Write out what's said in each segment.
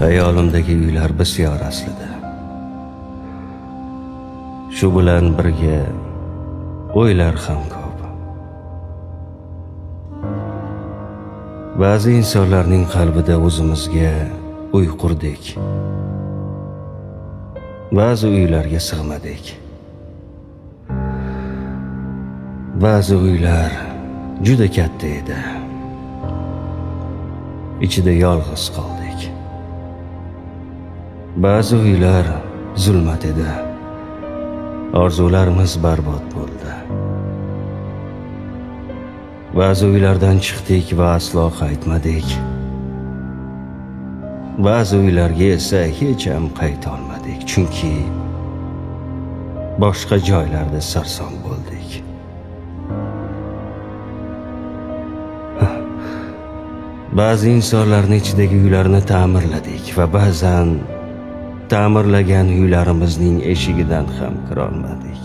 Hayolimdagi uylar bisyor aslida. Shu bilan birga o'ylar ham ko'p. Ba'zi insonlarning qalbida o'zimizga uy qurdik. Ba'zi uylarga sig'madik. Ba'zi uylar juda katta edi. Ichida yolg'iz qoldik. Ba'zi uylar zulmat edi. Orzularimiz barbod bo'ldi. Ba'zi uylardan chiqdik va aslo qaytmadik. Ba'zi uylarga esa hech ham qayta olmadik, chunki boshqa joylarda sarson bo'ldik. Ba'zi insonlarning ichidagi uylarni ta'mirladik va ba'zan ta'mirlagan uylarimizning eshigidan ham kira olmadik.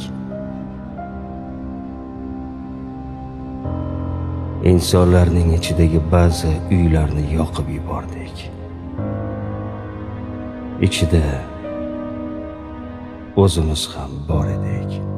İnsanlarning ichidagi ba'zi uylarni yoqib yubordik. Ichida o'zimiz ham bor edik.